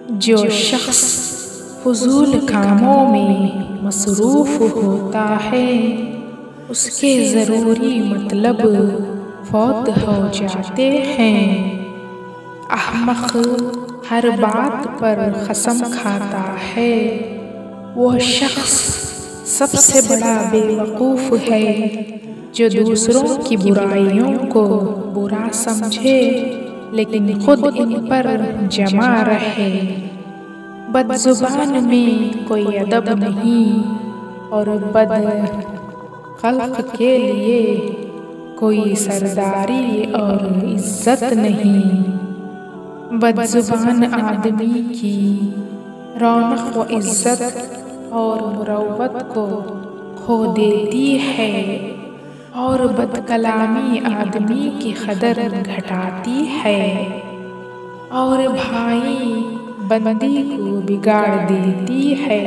जो शख्स फजूल कामों में मसरूफ़ होता है उसके ज़रूरी मतलब फौत हो जाते हैं। अहमक हर बात पर कसम खाता है, वो शख्स सबसे बड़ा बेवकूफ़ है जो दूसरों की बुराइयों को बुरा समझे लेकिन खुद इन पर जमा रहे। बदज़ुबान में कोई अदब नहीं और बद खल्क़ के लिए कोई सरदारी और इज़्ज़त नहीं। बदज़ुबान आदमी की रौनक व इज़्ज़त और मुरव्वत को खो देती है और बदकलामी आदमी की कदर घटाती है और भाई बंदी को बिगाड़ देती है।